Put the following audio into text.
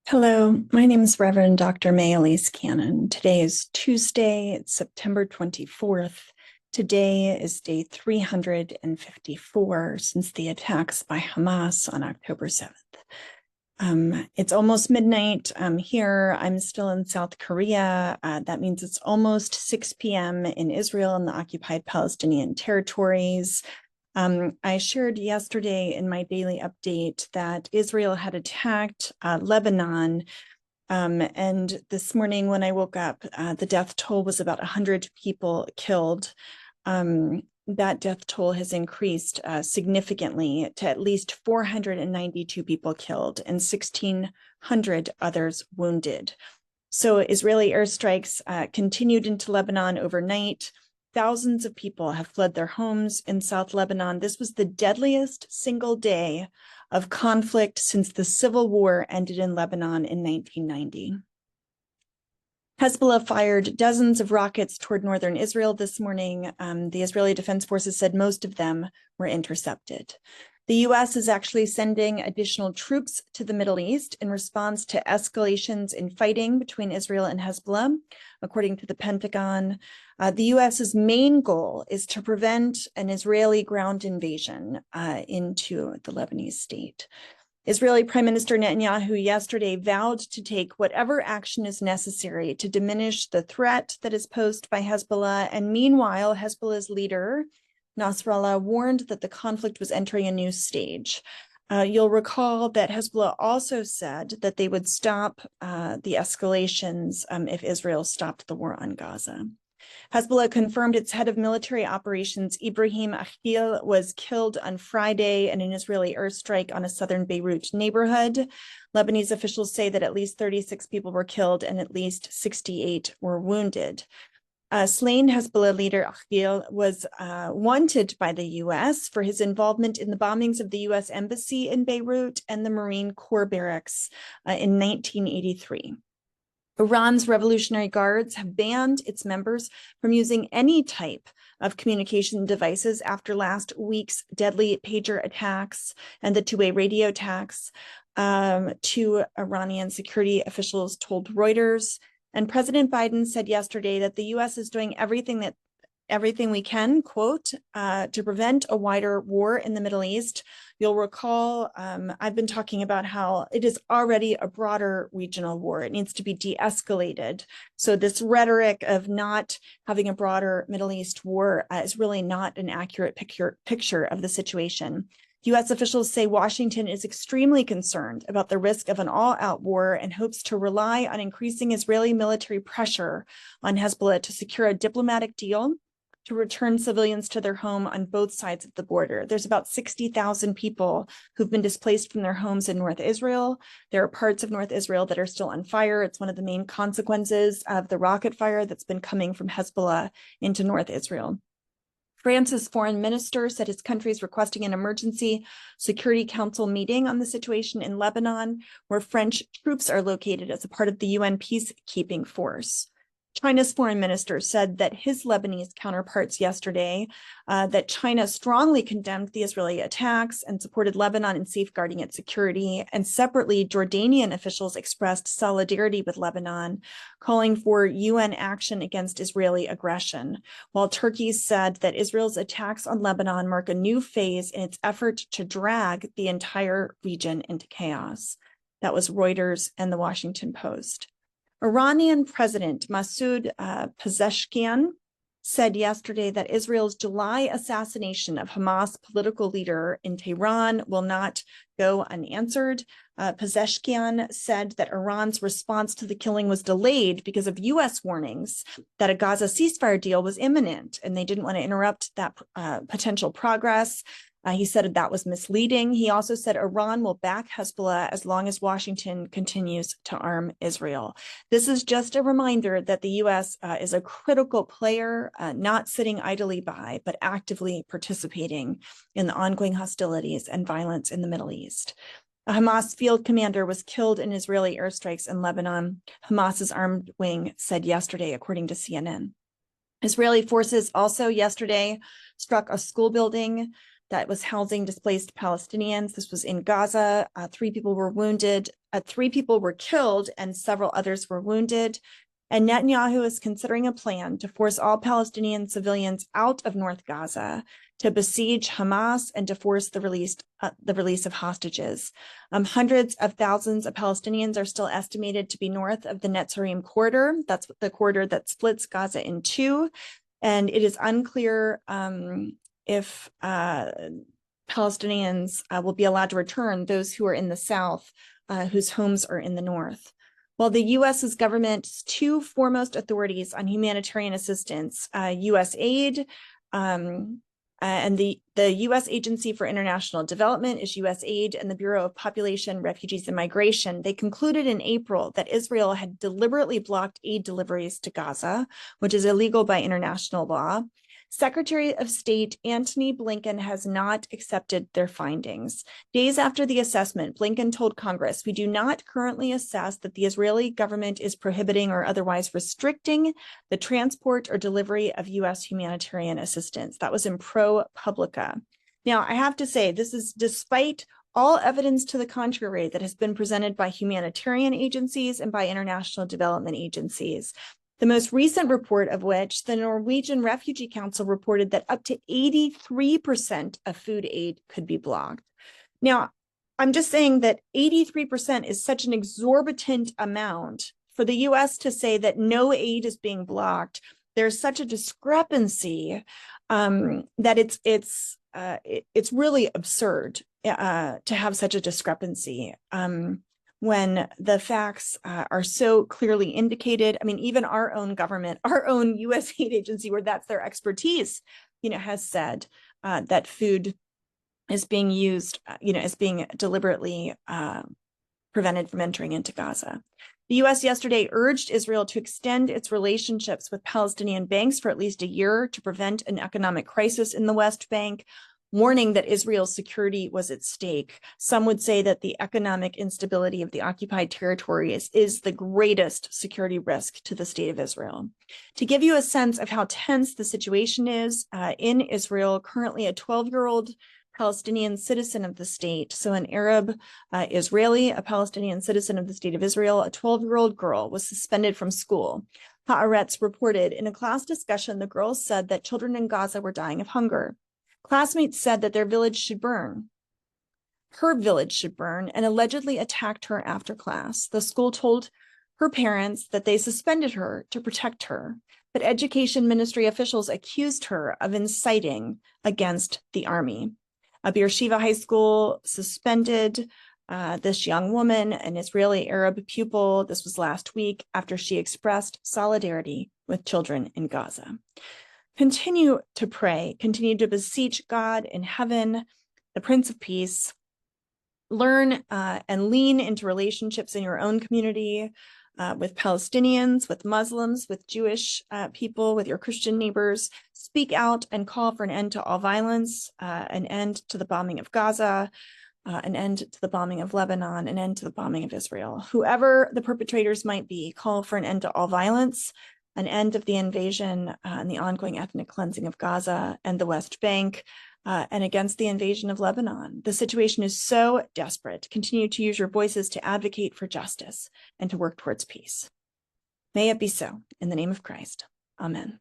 Hello, my name is Reverend Dr. Elise Cannon. Today is Tuesday, it's September 24th. Today is day 354 since the attacks by Hamas on October 7th. It's almost midnight here. I'm still in South Korea. That means it's almost 6 p.m. in Israel and the occupied Palestinian territories. I shared yesterday in my daily update that Israel had attacked Lebanon. And this morning when I woke up, the death toll was about 100 people killed. That death toll has increased significantly to at least 492 people killed and 1,600 others wounded. So Israeli airstrikes continued into Lebanon overnight. Thousands of people have fled their homes in South Lebanon. This was the deadliest single day of conflict since the civil war ended in Lebanon in 1990. Hezbollah fired dozens of rockets toward northern Israel this morning. The Israeli Defense Forces said most of them were intercepted. The U.S. is actually sending additional troops to the Middle East in response to escalations in fighting between Israel and Hezbollah, according to the Pentagon. The U.S.'s main goal is to prevent an Israeli ground invasion into the Lebanese state. Israeli Prime Minister Netanyahu yesterday vowed to take whatever action is necessary to diminish the threat that is posed by Hezbollah. And meanwhile, Hezbollah's leader, Nasrallah, warned that the conflict was entering a new stage. You'll recall that Hezbollah also said that they would stop the escalations if Israel stopped the war on Gaza. Hezbollah confirmed its head of military operations, Ibrahim Akhil, was killed on Friday in an Israeli airstrike on a southern Beirut neighborhood. Lebanese officials say that at least 36 people were killed and at least 68 were wounded. Slain Hezbollah leader Akhil was wanted by the U.S. for his involvement in the bombings of the U.S. Embassy in Beirut and the Marine Corps barracks in 1983. Iran's Revolutionary Guards have banned its members from using any type of communication devices after last week's deadly pager attacks and the two-way radio attacks. Two Iranian security officials told Reuters. And President Biden said yesterday that the U.S. is doing everything we can, quote, to prevent a wider war in the Middle East. You'll recall I've been talking about how it is already a broader regional war. It needs to be de-escalated. So this rhetoric of not having a broader Middle East war is really not an accurate picture of the situation. U.S. officials say Washington is extremely concerned about the risk of an all-out war and hopes to rely on increasing Israeli military pressure on Hezbollah to secure a diplomatic deal to return civilians to their home on both sides of the border. There's about 60,000 people who've been displaced from their homes in North Israel. There are parts of North Israel that are still on fire. It's one of the main consequences of the rocket fire that's been coming from Hezbollah into North Israel. France's foreign minister said his country is requesting an emergency Security Council meeting on the situation in Lebanon, where French troops are located as a part of the UN peacekeeping force. China's foreign minister said that his Lebanese counterparts yesterday that China strongly condemned the Israeli attacks and supported Lebanon in safeguarding its security. And separately, Jordanian officials expressed solidarity with Lebanon, calling for UN action against Israeli aggression, while Turkey said that Israel's attacks on Lebanon mark a new phase in its effort to drag the entire region into chaos. That was Reuters and the Washington Post. Iranian President Masoud Pezeshkian said yesterday that Israel's July assassination of Hamas political leader in Tehran will not go unanswered. Pezeshkian said that Iran's response to the killing was delayed because of U.S. warnings that a Gaza ceasefire deal was imminent, and they didn't want to interrupt that potential progress. He said that was misleading. He also said Iran will back Hezbollah as long as Washington continues to arm Israel. This is just a reminder that the U.S. Is a critical player, not sitting idly by, but actively participating in the ongoing hostilities and violence in the Middle East. A Hamas field commander was killed in Israeli airstrikes in Lebanon, Hamas's armed wing said yesterday, according to CNN. Israeli forces also yesterday struck a school building that was housing displaced Palestinians. This was in Gaza. 3 people were wounded. 3 people were killed and several others were wounded. And Netanyahu is considering a plan to force all Palestinian civilians out of North Gaza, to besiege Hamas, and to force the release of hostages. Hundreds of thousands of Palestinians are still estimated to be north of the Netzarim corridor. That's the corridor that splits Gaza in two. And it is unclear if Palestinians will be allowed to return, those who are in the south, whose homes are in the north. While the U.S.'s government's 2 foremost authorities on humanitarian assistance, USAID, and the U.S. Agency for International Development is USAID, and the Bureau of Population, Refugees, and Migration, they concluded in April that Israel had deliberately blocked aid deliveries to Gaza, which is illegal by international law. Secretary of State Antony Blinken has not accepted their findings. Days after the assessment, Blinken told Congress, "We do not currently assess that the Israeli government is prohibiting or otherwise restricting the transport or delivery of U.S. humanitarian assistance." That was in ProPublica. Now, I have to say, this is despite all evidence to the contrary that has been presented by humanitarian agencies and by international development agencies. The most recent report of which, the Norwegian Refugee Council, reported that up to 83% of food aid could be blocked. Now, I'm just saying that 83% is such an exorbitant amount for the U.S. to say that no aid is being blocked. There's such a discrepancy that it's really absurd to have such a discrepancy. When the facts are so clearly indicated. I mean, even our own government, our own USAID agency, where that's their expertise, has said that food is being used, is being deliberately prevented from entering into Gaza. The U.S. yesterday urged Israel to extend its relationships with Palestinian banks for at least a year to prevent an economic crisis in the West Bank, warning that Israel's security was at stake. Some would say that the economic instability of the occupied territories is the greatest security risk to the state of Israel. To give you a sense of how tense the situation is in Israel, currently a 12-year-old Palestinian citizen of the state, so an Arab Israeli, a Palestinian citizen of the state of Israel, a 12-year-old girl was suspended from school. Haaretz reported, in a class discussion, the girls said that children in Gaza were dying of hunger. Classmates said that their village should burn. Her village should burn, and allegedly attacked her after class. The school told her parents that they suspended her to protect her, but education ministry officials accused her of inciting against the army. A Beersheba High School suspended this young woman, an Israeli Arab pupil. This was last week after she expressed solidarity with children in Gaza. Continue to pray, continue to beseech God in heaven, the Prince of Peace. Learn and lean into relationships in your own community with Palestinians, with Muslims, with Jewish people, with your Christian neighbors. Speak out and call for an end to all violence, an end to the bombing of Gaza, an end to the bombing of Lebanon, an end to the bombing of Israel. Whoever the perpetrators might be, call for an end to all violence, an end of the invasion and the ongoing ethnic cleansing of Gaza and the West Bank, and against the invasion of Lebanon. The situation is so desperate. Continue to use your voices to advocate for justice and to work towards peace. May it be so, in the name of Christ. Amen.